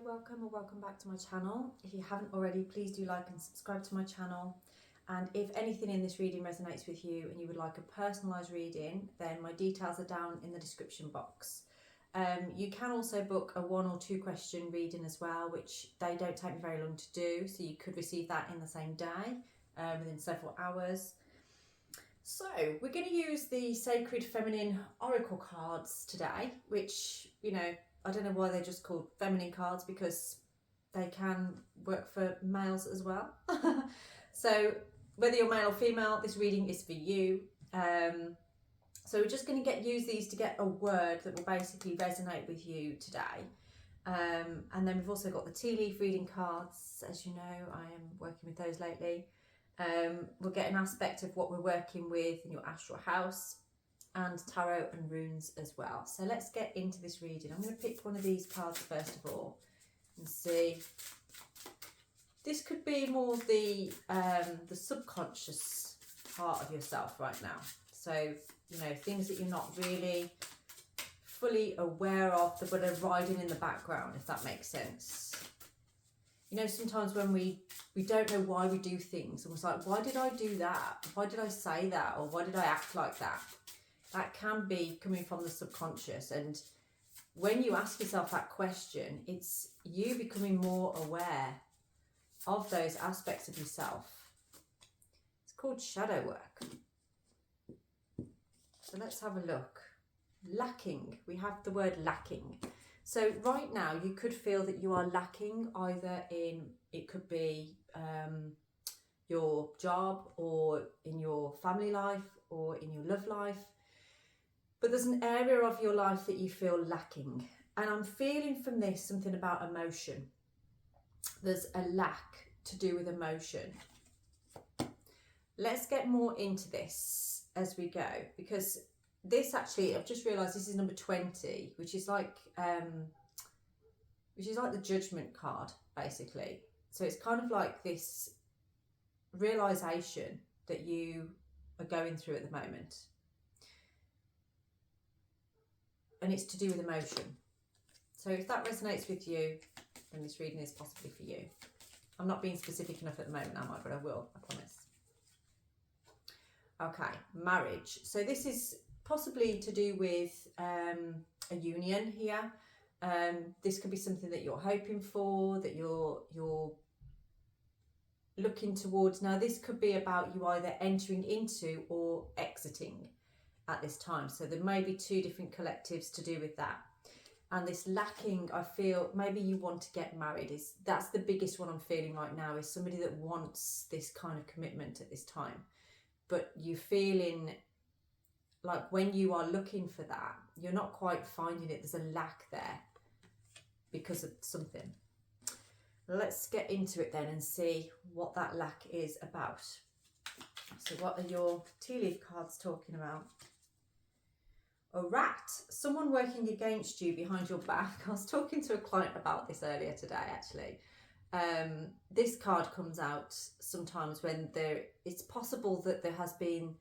welcome or welcome back to my channel. If you haven't already, please do like and subscribe to my channel. And if anything in this reading resonates with you and you would like a personalised reading, then my details are down in the description box. You can also book a 1 or 2 question reading as well, which they don't take me very long to do, so you could receive that in the same day, within several hours. So we're going to use the Sacred Feminine Oracle cards today, which, you know, I don't know why they're just called feminine cards, because they can work for males as well. So whether you're male or female, this reading is for you. So we're just going to use these to get a word that will basically resonate with you today. And then we've also got the tea leaf reading cards. As you know, I am working with those lately. We'll get an aspect of what we're working with in your astral house, and tarot and runes as well. So let's get into this reading. I'm going to pick one of these cards first of all and see. This could be more the subconscious part of yourself right now. So, you know, things that you're not really fully aware of, but are riding in the background, if that makes sense. You know, sometimes when we don't know why we do things, and we're like, why did I do that? Why did I say that? Or why did I act like that? That can be coming from the subconscious. And when you ask yourself that question, it's you becoming more aware of those aspects of yourself. It's called shadow work. So let's have a look. Lacking. We have the word lacking. So right now you could feel that you are lacking either in, it could be your job, or in your family life, or in your love life. But there's an area of your life that you feel lacking. And I'm feeling from this something about emotion. There's a lack to do with emotion. Let's get more into this as we go, because this actually, I've just realised this is number 20, which is like the judgment card, basically. So it's kind of like this realisation that you are going through at the moment. And it's to do with emotion. So if that resonates with you, then this reading is possibly for you. I'm not being specific enough at the moment, am I? But I will, I promise. Okay, marriage. So this is possibly to do with a union here. This could be something that you're hoping for, that you're looking towards. Now this could be about you either entering into or exiting at this time. So there may be 2 different collectives to do with that. And this lacking, I feel maybe you want to get married. That's the biggest one I'm feeling right now, is somebody that wants this kind of commitment at this time. But you're feeling like when you are looking for that, you're not quite finding it. There's a lack there because of something. Let's get into it then and see what that lack is about. So what are your tea leaf cards talking about? A rat, someone working against you behind your back. I was talking to a client about this earlier today, actually. This card comes out sometimes when it's possible that there has been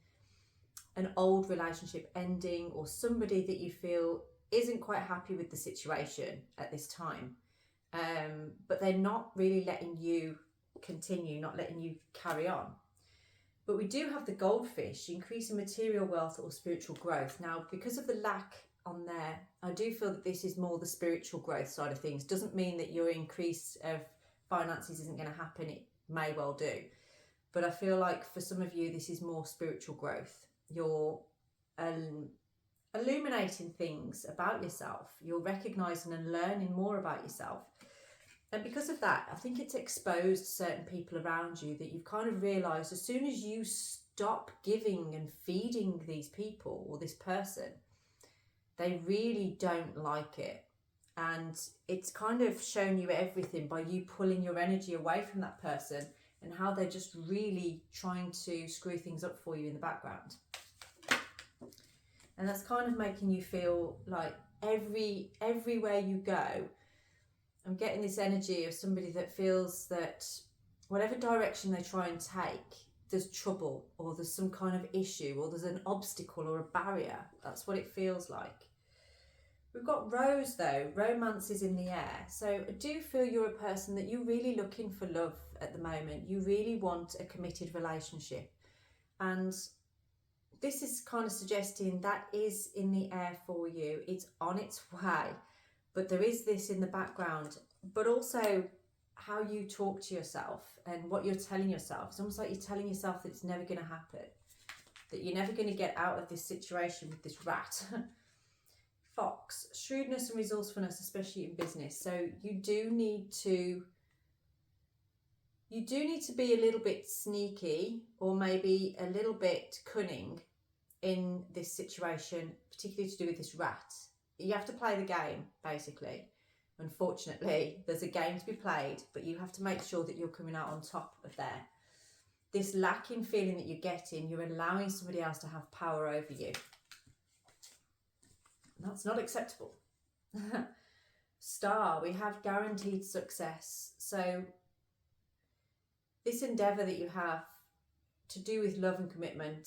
an old relationship ending, or somebody that you feel isn't quite happy with the situation at this time. But they're not really letting you continue, not letting you carry on. But we do have the goldfish, increasing material wealth or spiritual growth. Now, because of the lack on there, I do feel that this is more the spiritual growth side of things. Doesn't mean that your increase of finances isn't going to happen. It may well do. But I feel like for some of you, this is more spiritual growth. You're illuminating things about yourself. You're recognizing and learning more about yourself. And because of that, I think it's exposed certain people around you that you've kind of realised as soon as you stop giving and feeding these people or this person, they really don't like it. And it's kind of shown you everything by you pulling your energy away from that person, and how they're just really trying to screw things up for you in the background. And that's kind of making you feel like everywhere you go, I'm getting this energy of somebody that feels that whatever direction they try and take, there's trouble, or there's some kind of issue, or there's an obstacle or a barrier. That's what it feels like. We've got Rose though, romance is in the air. So I do feel you're a person that you're really looking for love at the moment. You really want a committed relationship. And this is kind of suggesting that is in the air for you. It's on its way. But there is this in the background. But also how you talk to yourself and what you're telling yourself. It's almost like you're telling yourself that it's never going to happen. That you're never going to get out of this situation with this rat. Fox, shrewdness and resourcefulness, especially in business. So you do need to be a little bit sneaky or maybe a little bit cunning in this situation, particularly to do with this rat. You have to play the game, basically. Unfortunately, there's a game to be played, but you have to make sure that you're coming out on top of there. This lacking feeling that you're getting, you're allowing somebody else to have power over you. That's not acceptable. Star, we have guaranteed success. So this endeavour that you have to do with love and commitment,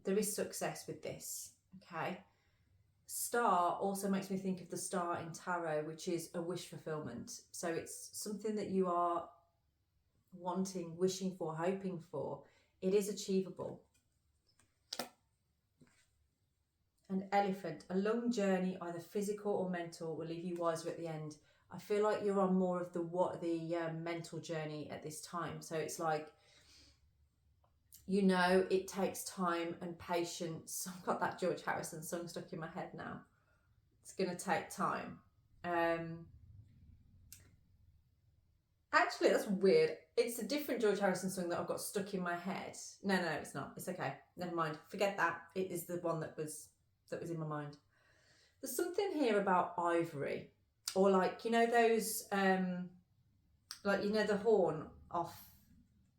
there is success with this, okay? Star also makes me think of the star in tarot, which is a wish fulfillment. So it's something that you are wanting, wishing for, hoping for. It is achievable. And elephant, a long journey, either physical or mental, will leave you wiser at the end. I feel like you're on more of the mental journey at this time. So it's like, you know, it takes time and patience. I've got that George Harrison song stuck in my head now. It's going to take time. Actually, that's weird. It's a different George Harrison song that I've got stuck in my head. No, it's not. It's okay. Never mind. Forget that. It is the one that was in my mind. There's something here about ivory, or like, you know, those like, you know, the horn off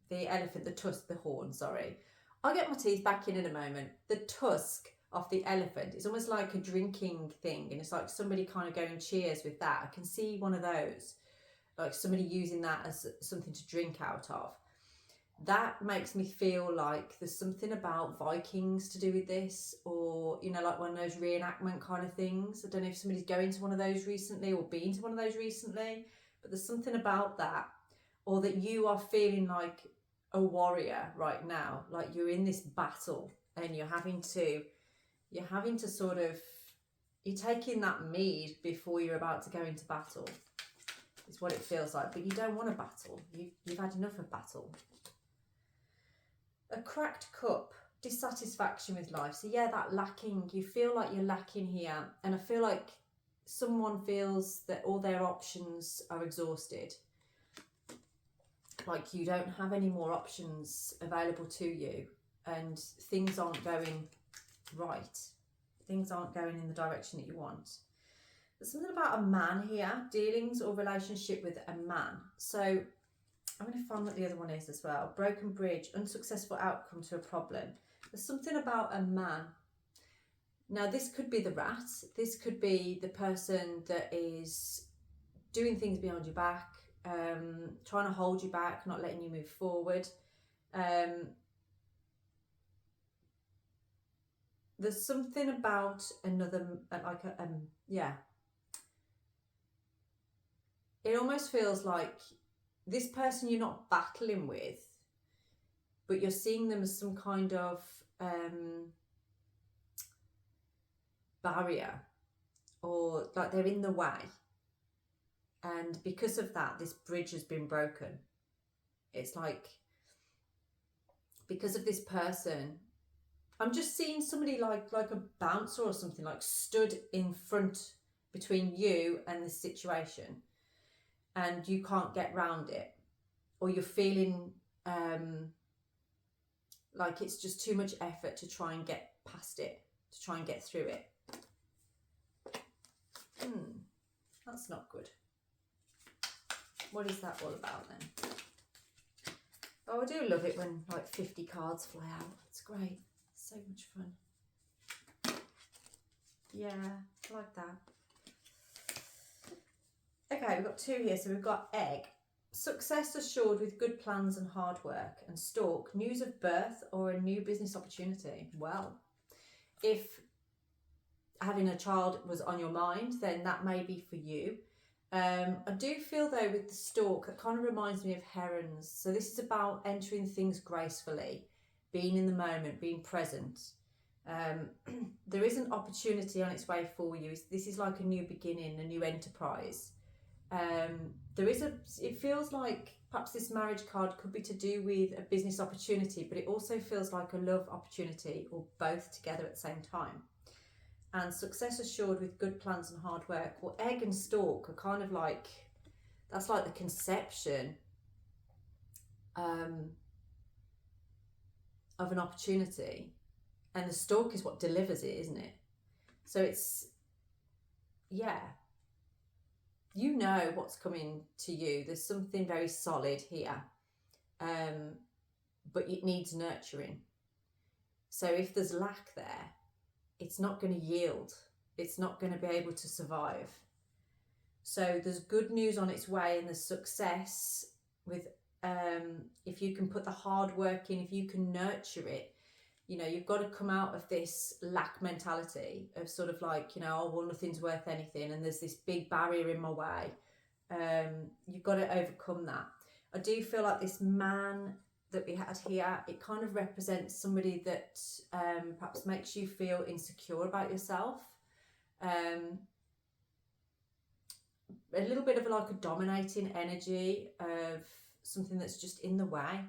the elephant, the tusk, the horn, sorry. I'll get my teeth back in a moment. The tusk of the elephant is almost like a drinking thing, and it's like somebody kind of going cheers with that. I can see one of those, like somebody using that as something to drink out of. That makes me feel like there's something about Vikings to do with this, or, you know, like one of those reenactment kind of things. I don't know if somebody's going to one of those recently or been to one of those recently, but there's something about that, or that you are feeling like a warrior right now, like you're in this battle and you're having to sort of, you're taking that mead before you're about to go into battle. It's what it feels like, but you don't want a battle. You've had enough of battle. A cracked cup, dissatisfaction with life. So yeah, that lacking, you feel like you're lacking here, and I feel like someone feels that all their options are exhausted. Like you don't have any more options available to you, and things aren't going right. Things aren't going in the direction that you want. There's something about a man here, dealings or relationship with a man. So I'm going to find what the other one is as well. Broken bridge, unsuccessful outcome to a problem. There's something about a man. Now this could be the rat. This could be the person that is doing things behind your back, trying to hold you back, not letting you move forward. There's something about another, like yeah. It almost feels like this person you're not battling with, but you're seeing them as some kind of barrier, or like they're in the way. And because of that, this bridge has been broken. It's like, because of this person, I'm just seeing somebody like a bouncer or something, like stood in front between you and this situation, and you can't get round it, or you're feeling like it's just too much effort to try and get past it, to try and get through it. That's not good. What is that all about then? Oh, I do love it when like 50 cards fly out. It's great. So much fun. Yeah, I like that. Okay, we've got two here. So we've got egg. Success assured with good plans and hard work. And stork, news of birth or a new business opportunity. Well, if having a child was on your mind, then that may be for you. I do feel though with the stork, it kind of reminds me of herons. So this is about entering things gracefully, being in the moment, being present. There is an opportunity on its way for you. This is like a new beginning, a new enterprise. It feels like perhaps this marriage card could be to do with a business opportunity, but it also feels like a love opportunity, or both together at the same time. And success assured with good plans and hard work. Well, egg and stalk are kind of like, that's like the conception of an opportunity, and the stalk is what delivers it, isn't it? So it's, yeah, you know what's coming to you. There's something very solid here, but it needs nurturing. So if there's lack there, it's not going to yield. It's not going to be able to survive. So there's good news on its way, and there's success with, if you can put the hard work in, if you can nurture it. You know, you've got to come out of this lack mentality of sort of like, you know, oh, well, nothing's worth anything, and there's this big barrier in my way. You've got to overcome that. I do feel like this man that we had here, it kind of represents somebody that perhaps makes you feel insecure about yourself. A little bit of like a dominating energy of something that's just in the way.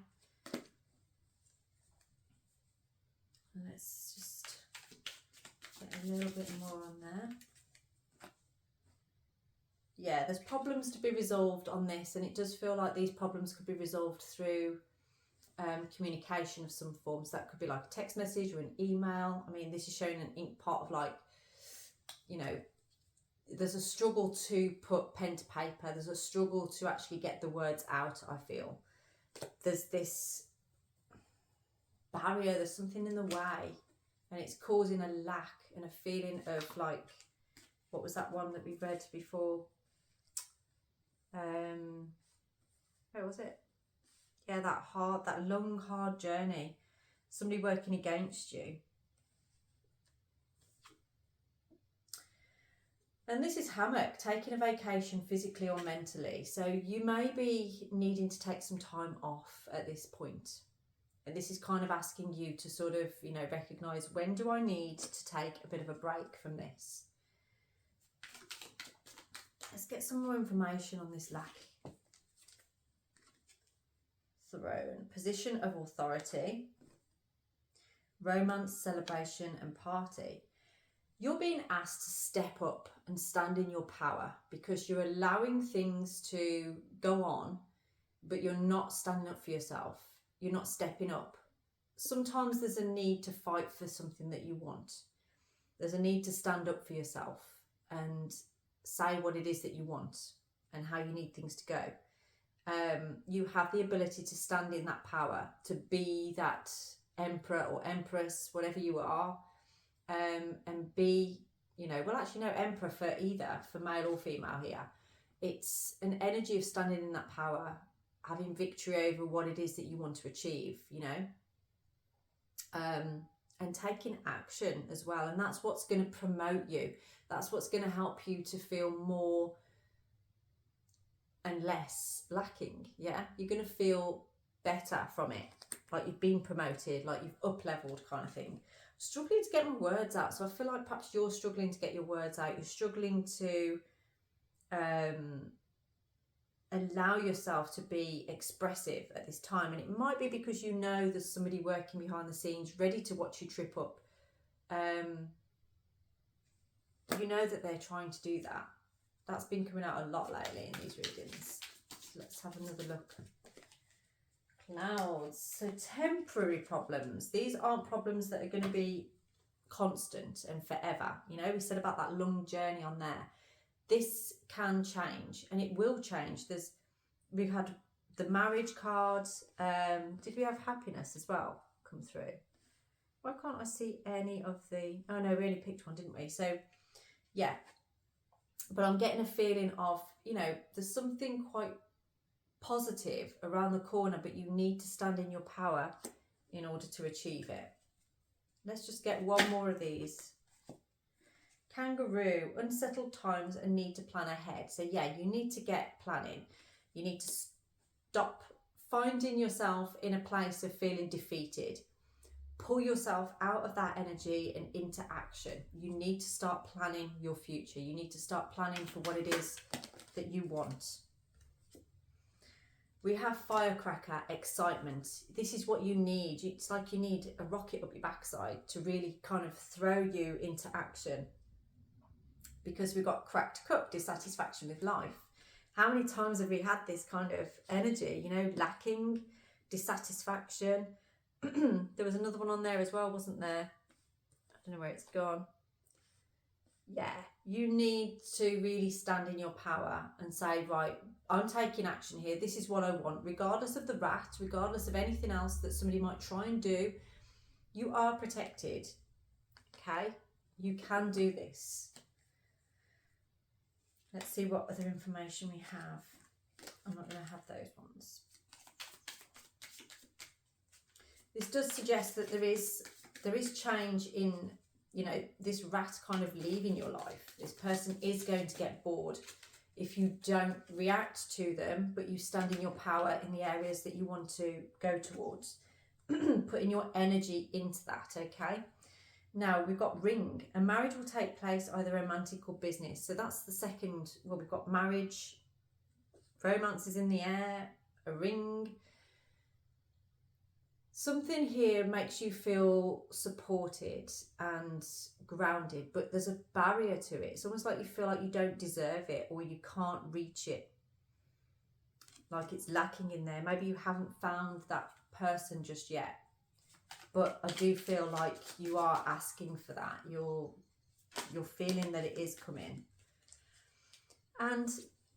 Let's just get a little bit more on there. Yeah, there's problems to be resolved on this, and it does feel like these problems could be resolved through communication of some form. So that could be like a text message or an email. I mean, this is showing an ink pot of like, you know, there's a struggle to put pen to paper. There's a struggle to actually get the words out, I feel. There's this barrier, there's something in the way, and it's causing a lack and a feeling of like, what was that one that we read before? Where was it? Yeah, that long, hard journey. Somebody working against you. And this is hammock, taking a vacation physically or mentally. So you may be needing to take some time off at this point. And this is kind of asking you to sort of, you know, recognise, when do I need to take a bit of a break from this? Let's get some more information on this lack. Throne, position of authority, romance, celebration and party. You're being asked to step up and stand in your power, because you're allowing things to go on, but you're not standing up for yourself. You're not stepping up. Sometimes there's a need to fight for something that you want. There's a need to stand up for yourself and say what it is that you want and how you need things to go. You have the ability to stand in that power, to be that emperor or empress, whatever you are, and be, you know, well, actually no, emperor for either, for male or female here. It's an energy of standing in that power, having victory over what it is that you want to achieve, you know, and taking action as well. And that's what's going to promote you. That's what's going to help you to feel more and less lacking. Yeah, you're going to feel better from it, like you've been promoted, like you've up leveled, kind of thing. Struggling to get my words out, so I feel like perhaps you're struggling to get your words out. You're struggling to allow yourself to be expressive at this time, and it might be because you know there's somebody working behind the scenes ready to watch you trip up. You know that they're trying to do that. That's been coming out a lot lately in these readings. So let's have another look. Clouds. So temporary problems. These aren't problems that are going to be constant and forever. You know, we said about that long journey on there. This can change, and it will change. We've had the marriage card. Did we have happiness as well come through? Why can't I see any of the... Oh no, we only picked one, didn't we? So yeah, but I'm getting a feeling of, you know, there's something quite positive around the corner, but you need to stand in your power in order to achieve it. Let's just get one more of these. Kangaroo, unsettled times and need to plan ahead. So yeah, you need to get planning. You need to stop finding yourself in a place of feeling defeated. Pull yourself out of that energy and into action. You need to start planning your future. You need to start planning for what it is that you want. We have firecracker, excitement. This is what you need. It's like you need a rocket up your backside to really kind of throw you into action. Because we've got cracked cup, dissatisfaction with life. How many times have we had this kind of energy, you know, lacking, dissatisfaction? There was another one on there as well, wasn't there? I don't know where it's gone. Yeah, you need to really stand in your power and say, right, I'm taking action here. This is what I want, regardless of the rat, regardless of anything else that somebody might try and do. You are protected, okay? You can do this. Let's see what other information we have. I'm not going to have those ones. This does suggest that there is change in, you know, this rat kind of leaving your life. This person is going to get bored if you don't react to them, but you stand in your power in the areas that you want to go towards. Putting your energy into that, okay? Now, we've got ring. A marriage will take place, either romantic or business. So that's the second. Well, we've got marriage, romance is in the air, a ring. Something here makes you feel supported and grounded, but there's a barrier to it. It's almost like you feel like you don't deserve it or you can't reach it. Like it's lacking in there. Maybe you haven't found that person just yet. But I do feel like you are asking for that. You're feeling that it is coming. And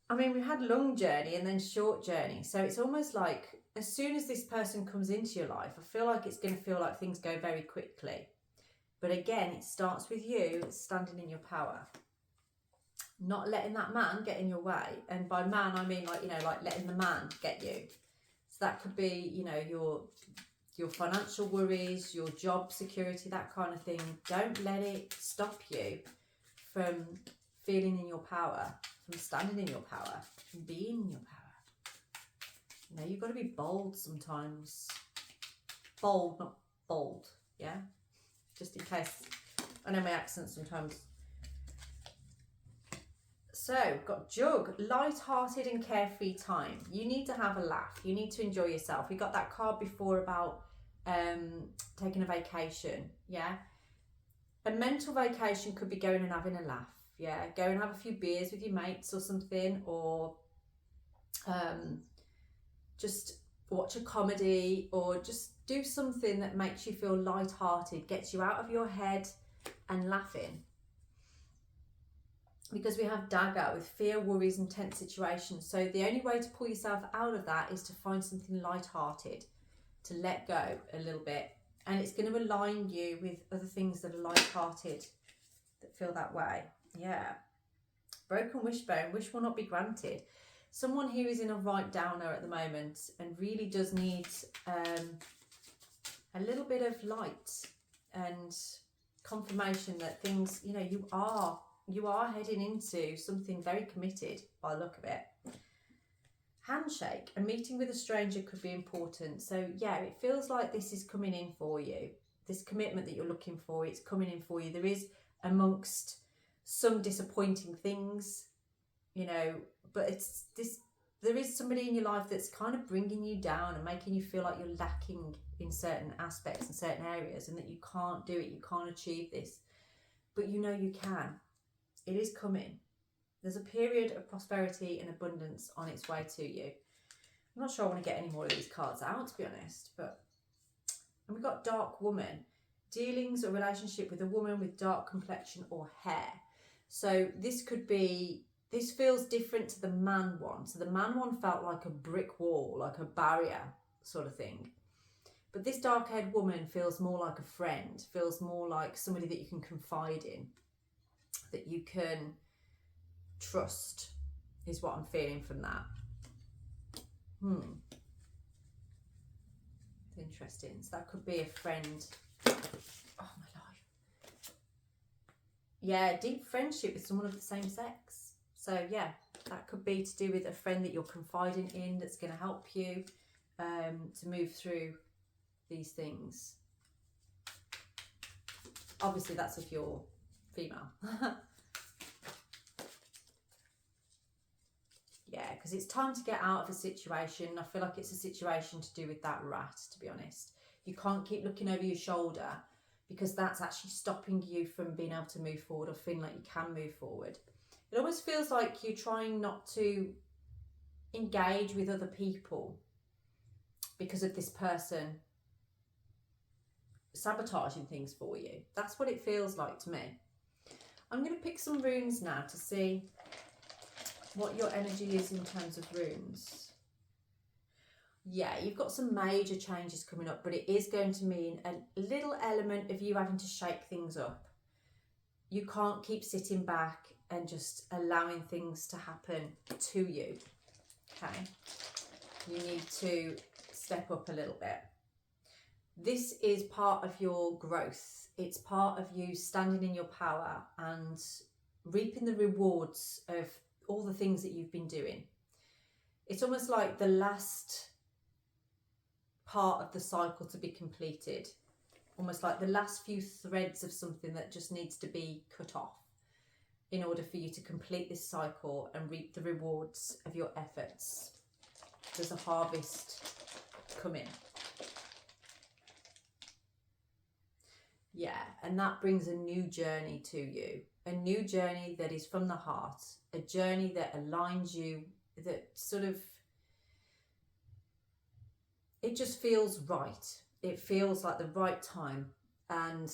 I mean, we had long journey and then short journey. So it's almost like as soon as this person comes into your life, I feel like it's going to feel like things go very quickly. But again, it starts with you standing in your power. Not letting that man get in your way. And by man, I mean like, you know, like letting the man get you. So that could be, you know, your financial worries, your job security, that kind of thing. Don't let it stop you from feeling in your power, from standing in your power, from being in your power. You know, you've got to be bold sometimes. Bold, not bold, yeah? Just in case. I know my accent sometimes. So, got jug, light-hearted and carefree time. You need to have a laugh. You need to enjoy yourself. We got that card before about taking a vacation, yeah? A mental vacation could be going and having a laugh, yeah? Go and have a few beers with your mates or something, or just watch a comedy, or just do something that makes you feel light-hearted, gets you out of your head and laughing. Because we have dagger with fear, worries and tense situations. So the only way to pull yourself out of that is to find something light-hearted, to let go a little bit. And it's going to align you with other things that are light-hearted, that feel that way. Yeah. Broken wishbone, wish will not be granted. Someone here is in a right downer at the moment and really does need a little bit of light and confirmation that things, you know, you are heading into something very committed by the look of it. Handshake, a meeting with a stranger could be important. So yeah, it feels like this is coming in for you. This commitment that you're looking for, it's coming in for you. There is amongst some disappointing things, you know, but it's this, there is somebody in your life that's kind of bringing you down and making you feel like you're lacking in certain aspects and certain areas, and that you can't do it, you can't achieve this, but you know you can. It is coming. There's a period of prosperity and abundance on its way to you. I'm not sure I want to get any more of these cards out, to be honest, but, and we've got dark woman, dealings or relationship with a woman with dark complexion or hair. So this could be, this feels different to the man one. So the man one felt like a brick wall, like a barrier sort of thing. But this dark-haired woman feels more like a friend, feels more like somebody that you can confide in, that you can trust, is what I'm feeling from that. Interesting. So that could be a friend. Oh, my life. yeah, deep friendship with someone of the same sex. So yeah, that could be to do with a friend that you're confiding in that's going to help you to move through these things. Obviously, that's if you're female. Yeah, because it's time to get out of a situation. I feel like it's a situation to do with that rat, to be honest. You can't keep looking over your shoulder, because that's actually stopping you from being able to move forward or feeling like you can move forward. It almost feels like you're trying not to engage with other people because of this person sabotaging things for you. That's what it feels like to me. I'm going to pick some runes now to see what your energy is in terms of runes. Yeah, you've got some major changes coming up, but it is going to mean a little element of you having to shake things up. You can't keep sitting back and just allowing things to happen to you. Okay, you need to step up a little bit. This is part of your growth. It's part of you standing in your power and reaping the rewards of all the things that you've been doing. It's almost like the last part of the cycle to be completed, almost like the last few threads of something that just needs to be cut off in order for you to complete this cycle and reap the rewards of your efforts. There's a harvest coming. Yeah, and that brings a new journey to you, a new journey that is from the heart, a journey that aligns you, that sort of, it just feels right. It feels like the right time. And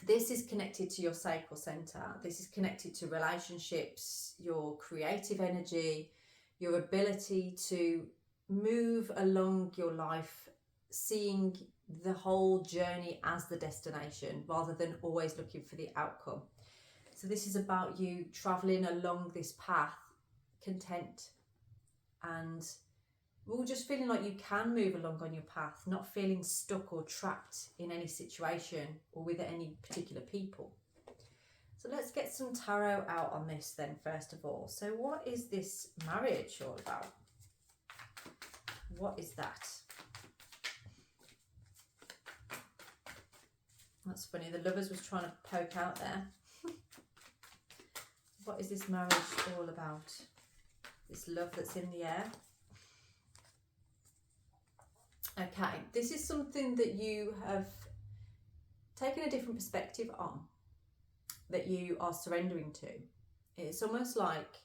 this is connected to your sacral center. This is connected to relationships, your creative energy, your ability to move along your life, seeing the whole journey as the destination rather than always looking for the outcome. So this is about you traveling along this path content and just feeling like you can move along on your path, not feeling stuck or trapped in any situation or with any particular people. So let's get some tarot out on this then, first of all. So what is this marriage all about? What is that? That's funny, the Lovers was trying to poke out there. What is this marriage all about? This love that's in the air. Okay, this is something that you have taken a different perspective on, that you are surrendering to. It's almost like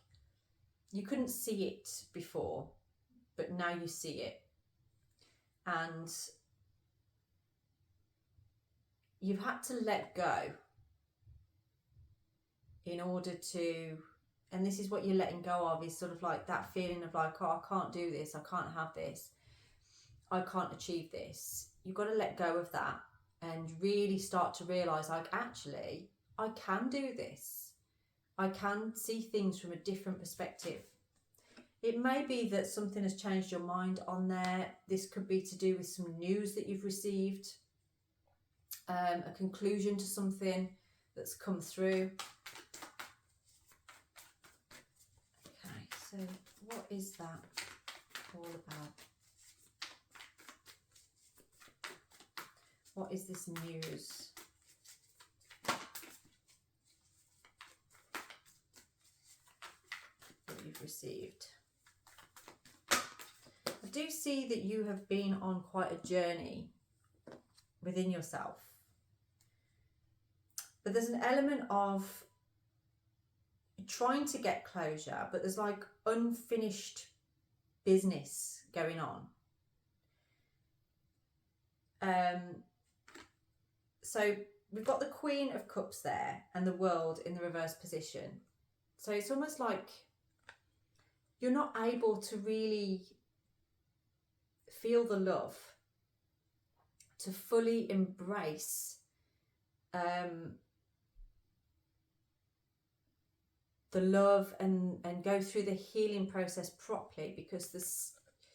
you couldn't see it before, but now you see it. And you've had to let go in order to, and this is what you're letting go of, is sort of like that feeling of like, oh, I can't do this, I can't have this, I can't achieve this. You've got to let go of that and really start to realise, like, actually, I can do this. I can see things from a different perspective. It may be that something has changed your mind on there. This could be to do with some news that you've received, a conclusion to something that's come through. Okay, so what is that all about? What is this news? That you've received? I do see that you have been on quite a journey within yourself. But there's an element of trying to get closure, but there's like unfinished business going on. So we've got the Queen of Cups there and the World in the reverse position. So it's almost like you're not able to really feel the love, to fully embrace the love and go through the healing process properly, because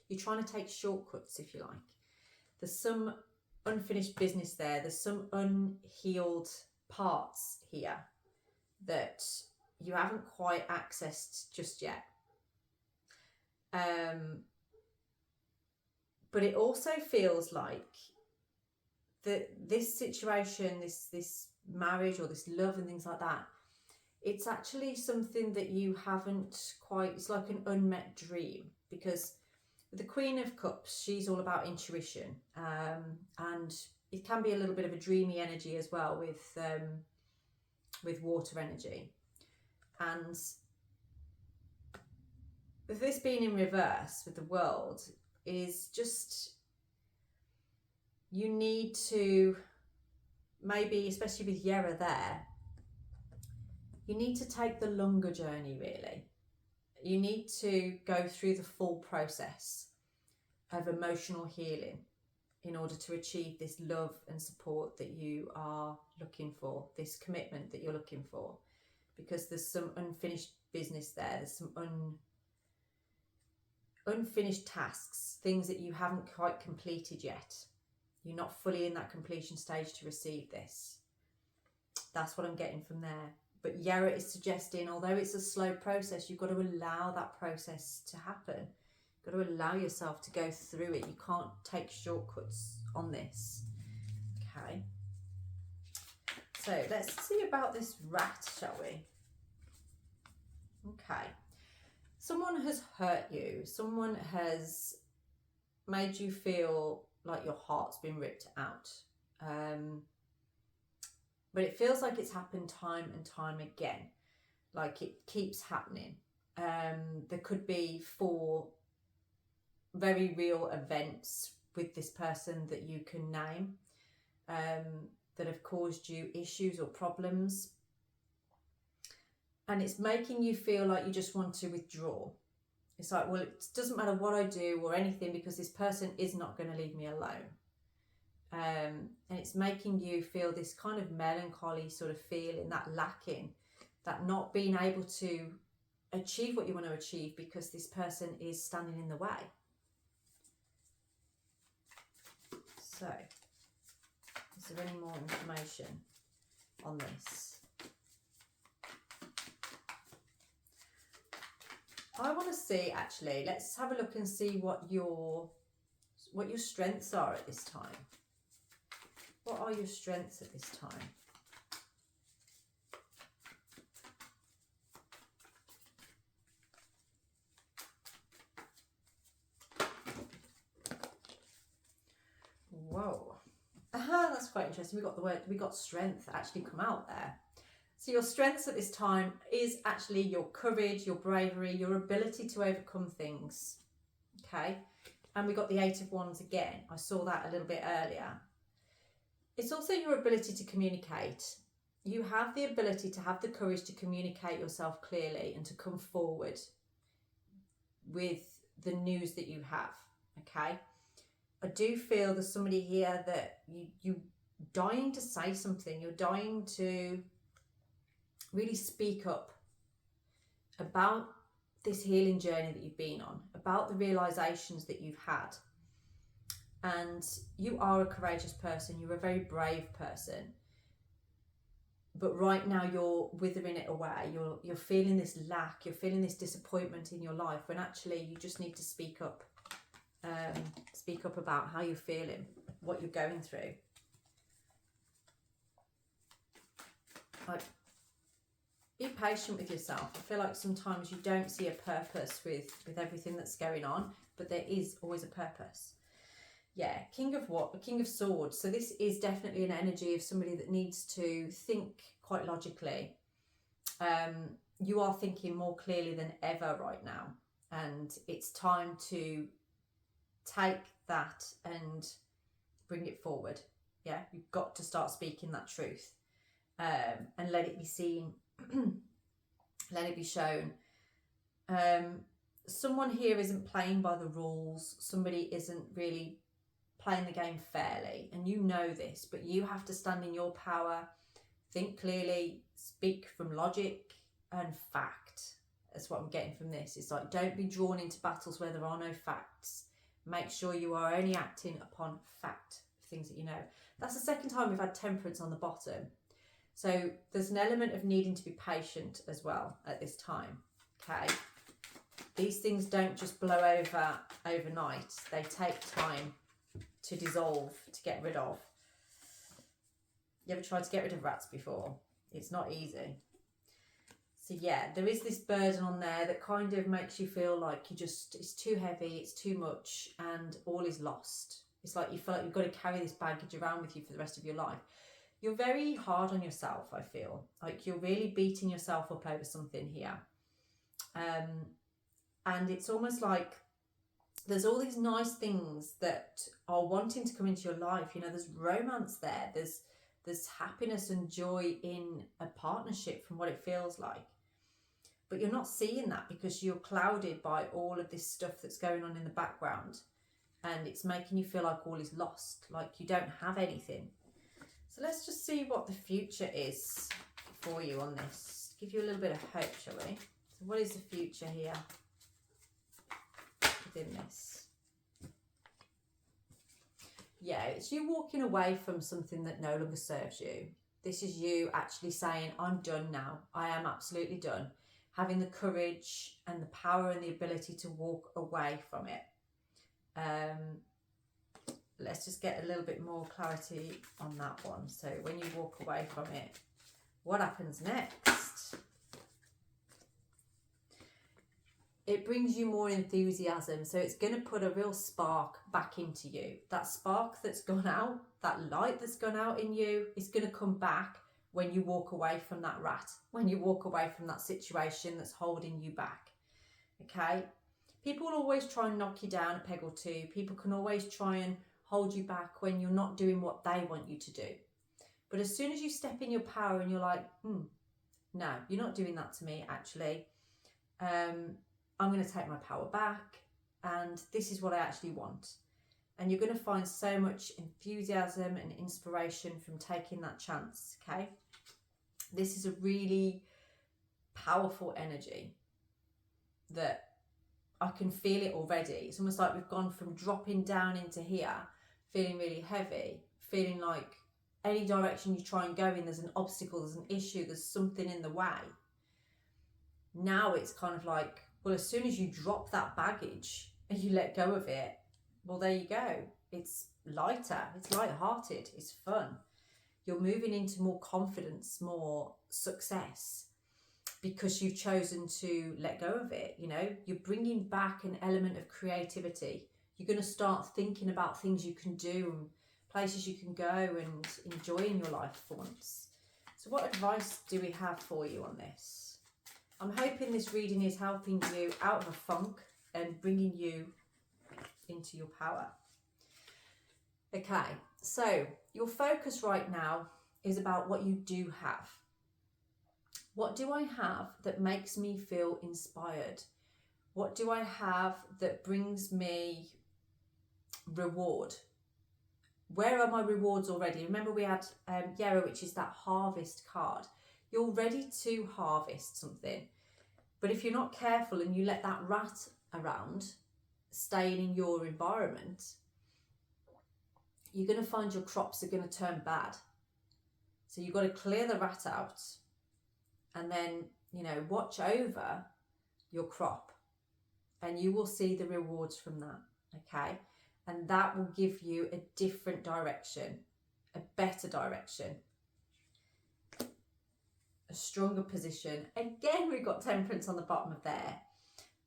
you're trying to take shortcuts, if you like. There's some unfinished business there. There's some unhealed parts here that you haven't quite accessed just yet. But it also feels like that this situation, this marriage or this love and things like that, it's actually something that you haven't quite, it's like an unmet dream, because the Queen of Cups, she's all about intuition, and it can be a little bit of a dreamy energy as well with water energy. And this being in reverse with the World is just, you need to, maybe especially with Yera there, you need to take the longer journey really. You need to go through the full process of emotional healing in order to achieve this love and support that you are looking for, this commitment that you're looking for, because there's some unfinished business there, there's some unfinished tasks, things that you haven't quite completed yet. You're not fully in that completion stage to receive this. That's what I'm getting from there. But Yera is suggesting, although it's a slow process, you've got to allow that process to happen. You've got to allow yourself to go through it. You can't take shortcuts on this. Okay. So let's see about this rat, shall we? Okay. Someone has hurt you. Someone has made you feel like your heart's been ripped out. But it feels like it's happened time and time again. Like it keeps happening. There could be 4 very real events with this person that you can name, that have caused you issues or problems. And it's making you feel like you just want to withdraw. It's like, well, it doesn't matter what I do or anything, because this person is not going to leave me alone. And it's making you feel this kind of melancholy sort of feeling, that lacking, that not being able to achieve what you want to achieve because this person is standing in the way. So, is there any more information on this? I want to see, actually, let's have a look and see what your strengths are at this time. What are your strengths at this time? Whoa. That's quite interesting. We got strength actually come out there. So your strengths at this time is actually your courage, your bravery, your ability to overcome things. Okay. And we got the 8 of Wands again. I saw that a little bit earlier. It's also your ability to communicate. You have the ability to have the courage to communicate yourself clearly and to come forward with the news that you have. Okay. I do feel there's somebody here that you're dying to say something. You're dying to really speak up about this healing journey that you've been on, about the realizations that you've had. And you are a courageous person. You're a very brave person. But right now you're withering it away. You're feeling this lack. You're feeling this disappointment in your life, when actually you just need to speak up. Speak up about how you're feeling, what you're going through. Like, be patient with yourself. I feel like sometimes you don't see a purpose with everything that's going on, but there is always a purpose. Yeah, King of Swords. So this is definitely an energy of somebody that needs to think quite logically. You are thinking more clearly than ever right now, and it's time to take that and bring it forward. Yeah, you've got to start speaking that truth, and let it be seen. Let it be shown. Someone here isn't playing by the rules. Somebody isn't really playing the game fairly, and you know this, but you have to stand in your power, think clearly, speak from logic and fact. That's what I'm getting from this. It's like, don't be drawn into battles where there are no facts. Make sure you are only acting upon fact, things that you know. That's the second time we've had Temperance on the bottom. So there's an element of needing to be patient as well at this time, okay? These things don't just blow over overnight. They take time to dissolve, to get rid of. You ever tried to get rid of rats before? It's not easy. So yeah, there is this burden on there that kind of makes you feel like it's too heavy, it's too much, and all is lost. It's like you feel like you've got to carry this baggage around with you for the rest of your life. You're very hard on yourself, I feel. Like you're really beating yourself up over something here. And it's almost like there's all these nice things that are wanting to come into your life. You know, there's romance there. There's happiness and joy in a partnership from what it feels like. But you're not seeing that because you're clouded by all of this stuff that's going on in the background. And it's making you feel like all is lost, like you don't have anything. So let's just see what the future is for you on this. Give you a little bit of hope, shall we? So what is the future here within this? Yeah, it's you walking away from something that no longer serves you. This is you actually saying, I'm done now. I am absolutely done. Having the courage and the power and the ability to walk away from it. Let's just get a little bit more clarity on that one. So when you walk away from it, what happens next? It brings you more enthusiasm. So it's going to put a real spark back into you. That spark that's gone out, that light that's gone out in you, is going to come back when you walk away from that rat, when you walk away from that situation that's holding you back. Okay? People will always try and knock you down a peg or two. People can always try and hold you back when you're not doing what they want you to do. But as soon as you step in your power and you're like, no, you're not doing that to me, actually. I'm going to take my power back, and this is what I actually want. And you're going to find so much enthusiasm and inspiration from taking that chance, okay? This is a really powerful energy that I can feel it already. It's almost like we've gone from dropping down into here, feeling really heavy, feeling like any direction you try and go in, there's an obstacle, there's an issue, there's something in the way. Now it's kind of like, well, as soon as you drop that baggage and you let go of it, well, there you go. It's lighter, it's light-hearted, it's fun. You're moving into more confidence, more success, because you've chosen to let go of it. You know, you're bringing back an element of creativity. You're going to start thinking about things you can do and places you can go and enjoy in your life for once. So what advice do we have for you on this? I'm hoping this reading is helping you out of a funk and bringing you into your power. Okay, so your focus right now is about what you do have. What do I have that makes me feel inspired? What do I have that brings me reward? Where are my rewards already? Remember we had Yarrow, which is that harvest card. You're ready to harvest something. But if you're not careful and you let that rat around staying in your environment, you're going to find your crops are going to turn bad. So you've got to clear the rat out and then, you know, watch over your crop and you will see the rewards from that, okay? And that will give you a different direction, a better direction, a stronger position. Again, we've got temperance on the bottom of there.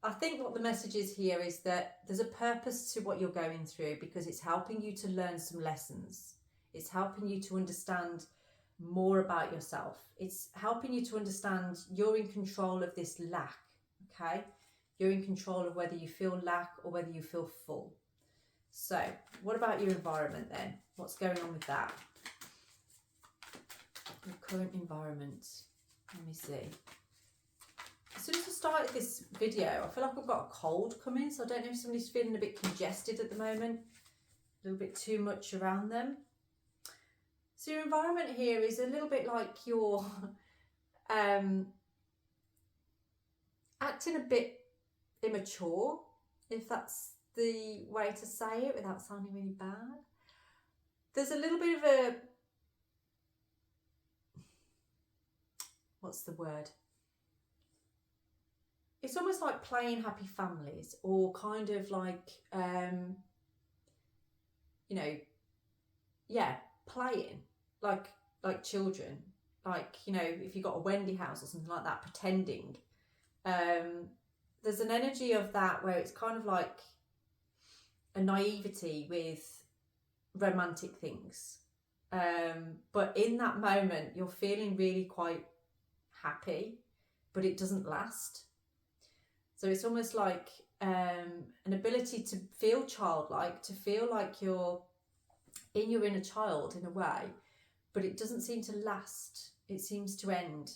I think what the message is here is that there's a purpose to what you're going through because it's helping you to learn some lessons. It's helping you to understand more about yourself. It's helping you to understand you're in control of this lack, okay? You're in control of whether you feel lack or whether you feel full. So what about your environment then? What's going on with that? Your current environment. Let me see. As soon as I started this video, I feel like I've got a cold coming, so I don't know if somebody's feeling a bit congested at the moment, a little bit too much around them. So your environment here is a little bit like you're acting a bit immature, if that's the way to say it without sounding really bad. There's a little bit of what's the word? It's almost like playing happy families, or kind of like, you know, yeah, playing like children. Like, you know, if you got a Wendy house or something like that, pretending. There's an energy of that where it's kind of like a naivety with romantic things. But in that moment, you're feeling really quite happy, but it doesn't last. So it's almost like an ability to feel childlike, to feel like you're in your inner child in a way, but it doesn't seem to last. It seems to end.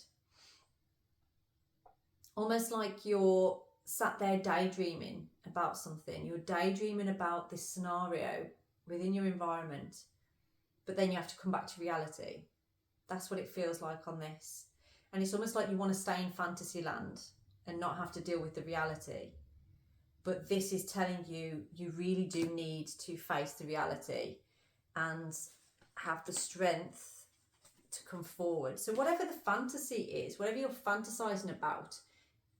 Almost like you're sat there daydreaming about something. You're daydreaming about this scenario within your environment, but then you have to come back to reality. That's what it feels like on this. And it's almost like you want to stay in fantasy land and not have to deal with the reality. But this is telling you, you really do need to face the reality and have the strength to come forward. So whatever the fantasy is, whatever you're fantasizing about,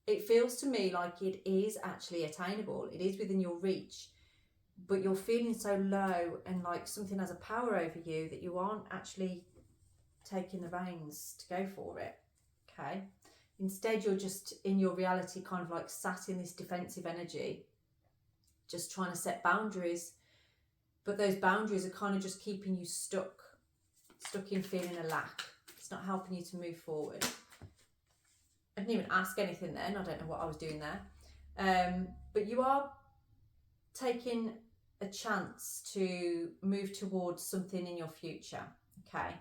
it feels to me like it is actually attainable. It is within your reach, but you're feeling so low and like something has a power over you that you aren't actually taking the reins to go for it. Okay. Instead, you're just in your reality, kind of like sat in this defensive energy, just trying to set boundaries. But those boundaries are kind of just keeping you stuck in feeling a lack. It's not helping you to move forward. I didn't even ask anything then. I don't know what I was doing there. But you are taking a chance to move towards something in your future. Okay.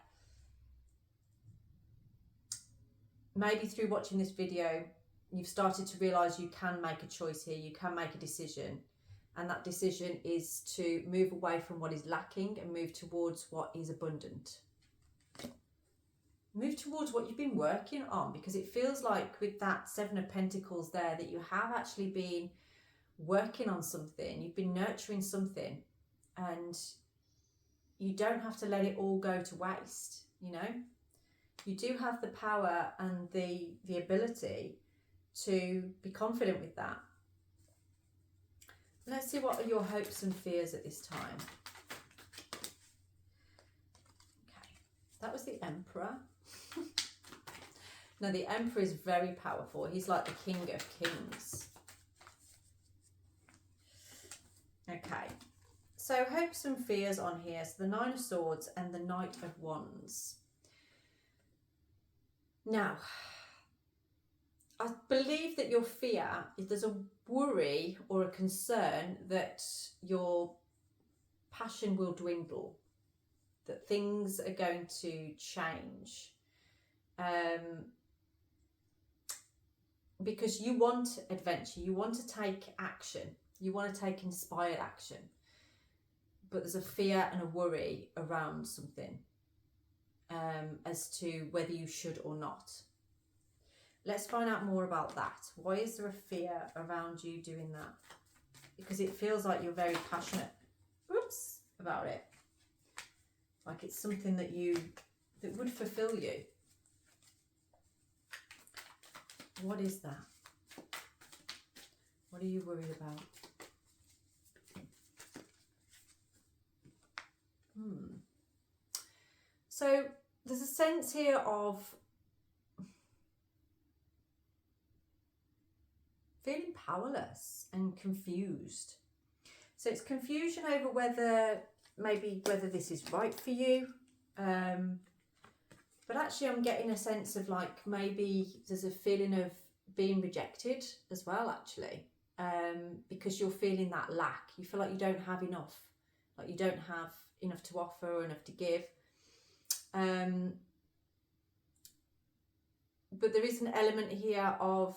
Maybe through watching this video, you've started to realise you can make a choice here. You can make a decision. And that decision is to move away from what is lacking and move towards what is abundant. Move towards what you've been working on, because it feels like with that Seven of Pentacles there that you have actually been working on something. You've been nurturing something, and you don't have to let it all go to waste, you know. You do have the power and the ability to be confident with that. Let's see, what are your hopes and fears at this time? Okay, that was the Emperor. Now, the Emperor is very powerful. He's like the King of Kings. Okay, so hopes and fears on here. So the Nine of Swords and the Knight of Wands. Now, I believe that your fear, if there's a worry or a concern that your passion will dwindle, that things are going to change, because you want adventure, you want to take action, you want to take inspired action, but there's a fear and a worry around something, as to whether you should or not. Let's find out more about that. Why is there a fear around you doing that? Because it feels like you're very passionate, about it. Like it's something that would fulfill you. What is that? What are you worried about? So there's a sense here of feeling powerless and confused. So it's confusion over whether this is right for you. But actually I'm getting a sense of like maybe there's a feeling of being rejected as well, actually. Because you're feeling that lack. You feel like you don't have enough. Like you don't have enough to offer or enough to give. But there is an element here of,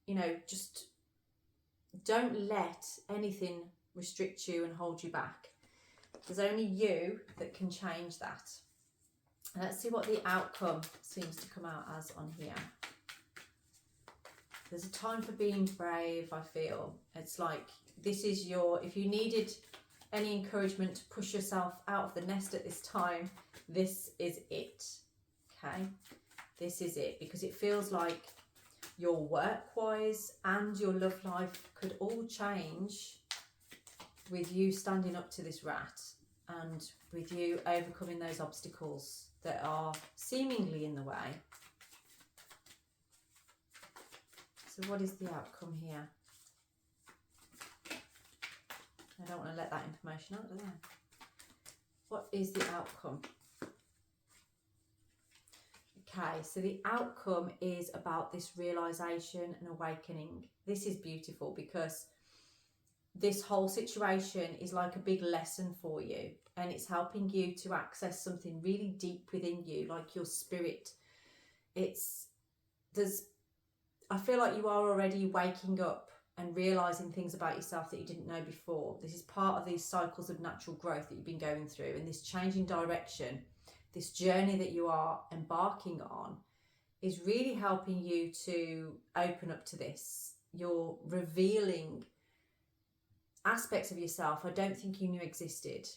you know, just don't let anything restrict you and hold you back. There's only you that can change that. And let's see what the outcome seems to come out as on here. There's a time for being brave, I feel. It's like this is if you needed any encouragement to push yourself out of the nest at this time, this is it. Okay. This is it, because it feels like your work-wise and your love life could all change with you standing up to this rat and with you overcoming those obstacles that are seemingly in the way. So what is the outcome here? I don't want to let that information out, do I? What is the outcome? Okay, so the outcome is about this realization and awakening. This is beautiful because this whole situation is like a big lesson for you, and it's helping you to access something really deep within you, like your spirit. I feel like you are already waking up and realizing things about yourself that you didn't know before. This is part of these cycles of natural growth that you've been going through, and this change in direction, this journey that you are embarking on, is really helping you to open up to this. You're revealing aspects of yourself I don't think you knew existed,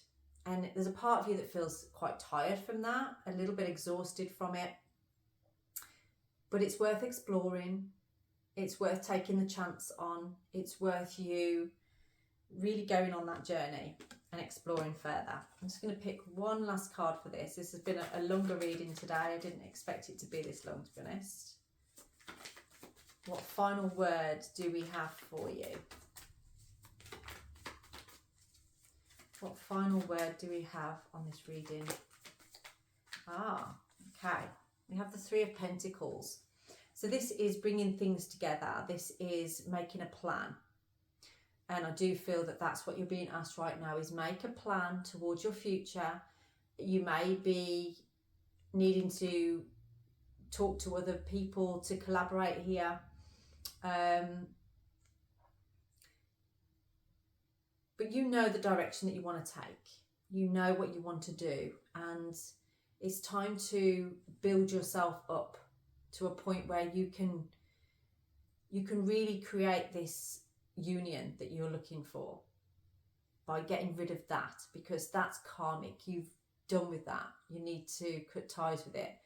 and there's a part of you that feels quite tired from that, a little bit exhausted from it, but it's worth exploring. It's worth taking the chance on. It's worth you really going on that journey and exploring further. I'm just going to pick one last card for this. This has been a longer reading today. I didn't expect it to be this long, to be honest. What final word do we have for you? What final word do we have on this reading? Okay. We have the Three of Pentacles. So this is bringing things together. This is making a plan. And I do feel that that's what you're being asked right now, is make a plan towards your future. You may be needing to talk to other people to collaborate here. But you know the direction that you want to take. You know what you want to do. And it's time to build yourself up to a point where you can really create this union that you're looking for by getting rid of that, because that's karmic. You've done with that. You need to cut ties with it.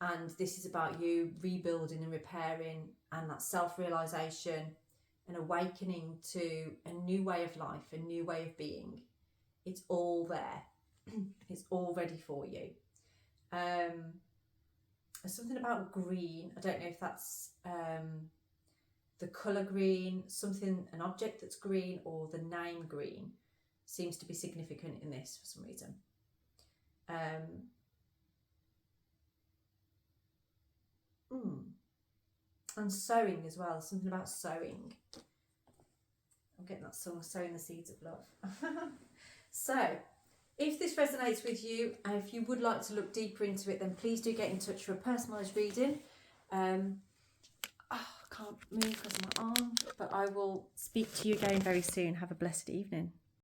And this is about you rebuilding and repairing, and that self-realization and awakening to a new way of life, a new way of being. It's all there. It's all ready for you. There's something about green. I don't know if that's the colour green, an object that's green, or the name green seems to be significant in this for some reason. And sowing as well, something about sowing. I'm getting that song, Sowing the Seeds of Love. So, if this resonates with you, and if you would like to look deeper into it, then please do get in touch for a personalised reading. I can't move because of my arm, but I will speak to you again very soon. Have a blessed evening.